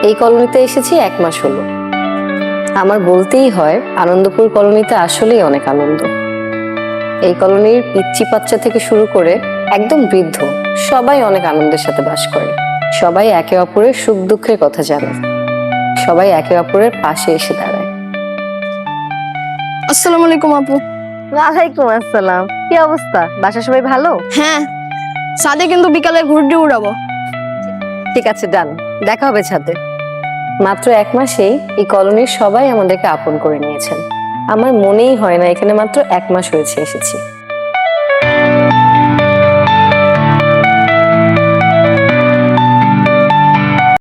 এই কলোনিতে এসেছি 1 মাস হলো। আমার বলতেই হয় আনন্দপুর কলোনিতে আসলেই অনেক আনন্দ। এই কলোনির পিচ্চি বাচ্চা থেকে শুরু করে একদম বৃদ্ধ সবাই অনেক আনন্দের সাথে বাস করে। সবাই একে অপরের সুখ দুঃখের কথা জানে, সবাই একে অপরের পাশে এসে দাঁড়ায়। আসসালামু আলাইকুম আপু। ওয়ালাইকুম আসসালাম। কি অবস্থা? বাসা সবাই ভালো? হ্যাঁ, ছাদে কিন্তু বিকালে ঘুরতে উড়াবো। ঠিক আছে, ডান। দেখা হবে ছাদে। মাত্র 1 মাসেই এই কলোনির সবাই আমাদেরকে আপন করে নিয়েছেন। আমার মনেই হয় না এখানে মাত্র 1 মাস হয়েছে এসেছি।